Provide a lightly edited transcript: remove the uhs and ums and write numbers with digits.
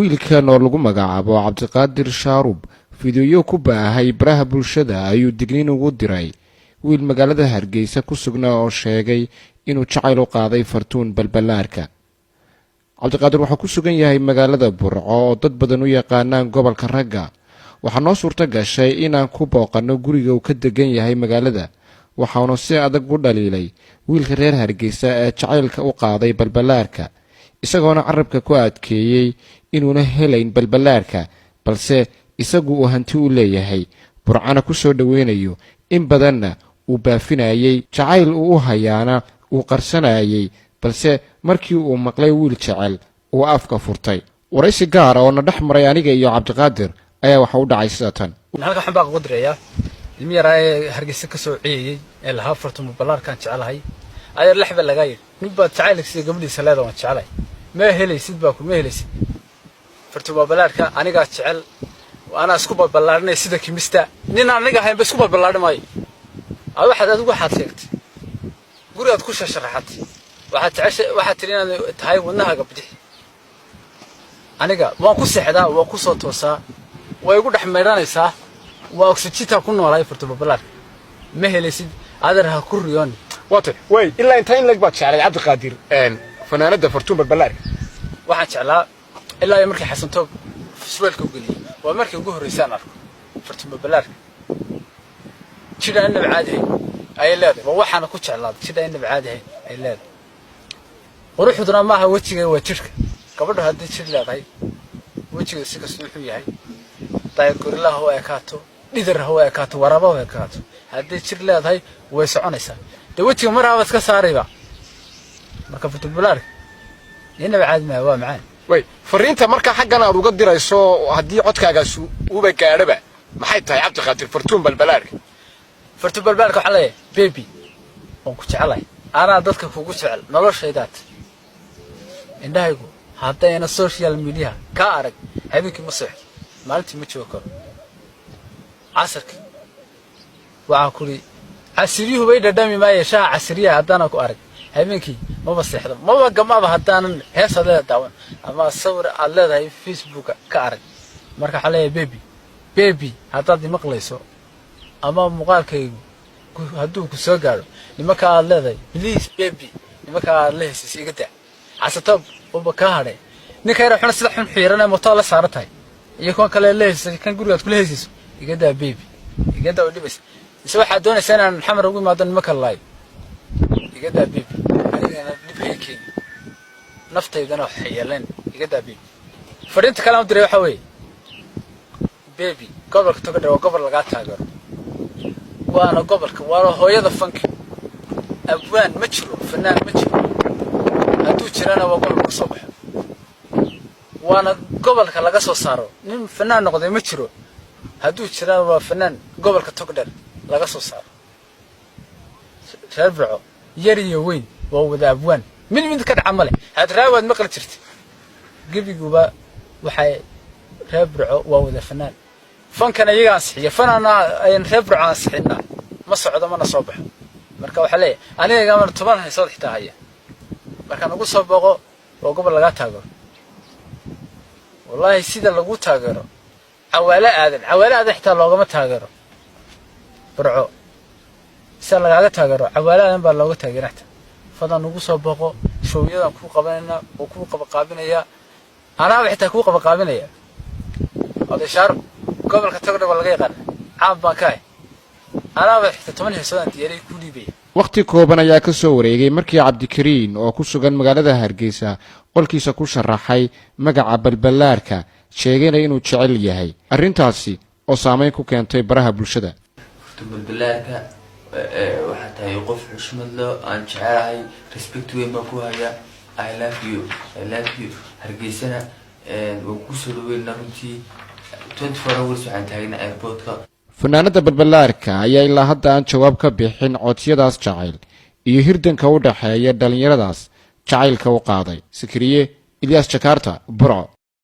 wiilkan oo lagu magacaabo Cabdiqaadir Shaarub fiidiyo ku baahay baraha bulshada ayuu digniin ugu diray wiil magaalada Hargeysa ku sugnaa oo sheegay inuu jacayl u qaaday fartuun balbalaarka. Cabdiqaadir waxa ku sugan yahay magaalada Burco oo dad badan u yaqaanaan gobolka Ragga. Waxa noo suurta gashay inaan ku booqano guriga uu ka degan yahay magaalada. Waxaanu si adag u dhaliilay wiilka reer Hargeysa ee jacaylka u qaaday balbalaarka, isagoona carabka ku adkeeyay inuuna helayn balbalaarka balse isagu uu hanti u leeyahay, Burcana ku soo dhaweynayo in badanna uu baafinayay jacayl uu hayaana uu qarsanayay, balse markii uu maqlay wiil jacayl uu afka furtay. Waraysi gaar ah oo na dhex maray aniga iyo Cabdiqaadir ayaa waxa u dhacay sida tan. halka waxaan baa qodreeyaa ilmi yar ay Hargeysa ka soo ciiyay ee laha fartuun balbalaarkan jecelahay ayar laxba laga yiri ninba jacaylkiisa gabadhiisa leedahay waan jecelahay ma helaysid baa ku ma helaysid fartuun balbalaarka aniga jecel ana isku balbalaarnay sida kimista nin aniga ahayn bas isku balbalaarnay waxaad adigu waxaad sheegtay gurigaad ku sharaxatay waxaad tiri inaad tahay wadnahaaga bidix aniga waan ku seexdaa waan ku soo toosaa way igu dhaxmeeranaysaa waa oxygen ku noolay fartuun balbalaarka ma helaysid adarha ku riyoon way ilaa inta in lag baa jeclay Cabdiqaadir fanaanada fartuun balbalaarka waxaan jeclaa ilaa markii xasan toob fisweelka u galiyay waa markii ugu horeysay aan arko fartuun balbalaarka jida inaba caadi ay leedahay waxaana ku jeclaa jida inaba caadi ay leedahay quruxduna maaha wajiga waa jirka gabadhu hadii jir leedahay wajiga si kasta wuxuu yahay taay gurilaha oo ekaato dhidaraha oo ekaato waraba oo ekaato hadii jir leedahay way soconaysaa de wajiga maraba iska saarayba marka fartuun balbalaarka inaba caadi ma waa macaan way fariinta marka xaggan aad uga dirayso hadii codkaagaas uu ba gaadhaba maxay tahay Cabdiqaadir fartuun balbalaarka waxa leeyahay baby oo ku jecelahay ana dadka kugu jecel noloshaydaad indhahaygu hadayna social media ka arag habeenkii ma seexdo maalintii ma joogo casarka waxa kuli casiriyuhu bay dhadhami maayeshaa casiriya hadana ku arag habeenkii ma seexdo ma gamaba hadana heesada daawan ama sawir aad leedahay Facebook ka arag marka waxa leeyahay baby hadaad maqlayso ama muuqaalkaygu haduu ku soo gaaro nimanka aad leedahay please baby nimanka aad leeyahay iga daa casatab oo ka hadhay ninka yar xun sida xun xiiranay mooto la saaratay iyo kan kale leeyahay kan guriga ku leeyahay iga daa baby iga daa dhibis isoo waxa doonaysaa inaan xamar ugu imaado nimanka laay iga daa baby aniga dhibkayga naftaydana xiyaalan iga daa baby fariinta kale aan diray waxa weey baby gobolka Togdheer waa gobol laga taageero waana gobolka waa hooyada fanka abwaan ma jiro fanaan ma jiro haduu jirana waa gobolka soo baxo waana gobolka laga soo saaro nin fanaan noqday ma jiro haduu jirana waa fanaan gobolka Togdheer laga soo saaro reerbrco yar iyo weyn waa wada abwaan mid ka dhacamale had raawad maqal jirtay gabiguba waxay reerbrco waa wada fanaan fankana iyaga ansixiyo fanana ay reerbrco ansixina ma socdo mana soo baxo marka waxa leeyahay aniga ma toban hayso xitaa haya marka nagu soo boqo oo gobol laga taageero wallahi sida lagu taageero cawaala aadan xitaa loogama taageero Burco sida laga taageero cawaala aadan baa looga taageertaa fadan nagu soo boqo showyadan ku qabanayna oo ku qabaqaabinaya ana xitaa ku qabaqaabinaya hada shaar gobolka Togdheer laga yaqaan caab baa kaay ana xitaa 10 hayso diyaari ku dhiibay waqti kooban ayaa ka soo wareegay markii Cabdikariin oo ku sugan magaalada Hargeysa qolkiisa ku sharaxay magaca balbalaarka sheegay inuu jecel yahay arrintaasi oo saameyn ku keentay baraha bulshada fartuun balbalaarka waxa tahay qof xushmad leh aan jecelahay respect weyn ma ku haya I love you Hargeysana oo ku soo dhaweeyna runtii 24 hours waxaan taagnaa airportka fanaanada balbalaarka ayaa ilaa hadda aan jawaab ka bixin codsiyadaas jacayl iyo hirdanka u dhaxeeya dhalinyaradaas jacaylka u qaaday. Sikriye Ilyas Jakarta, Burco.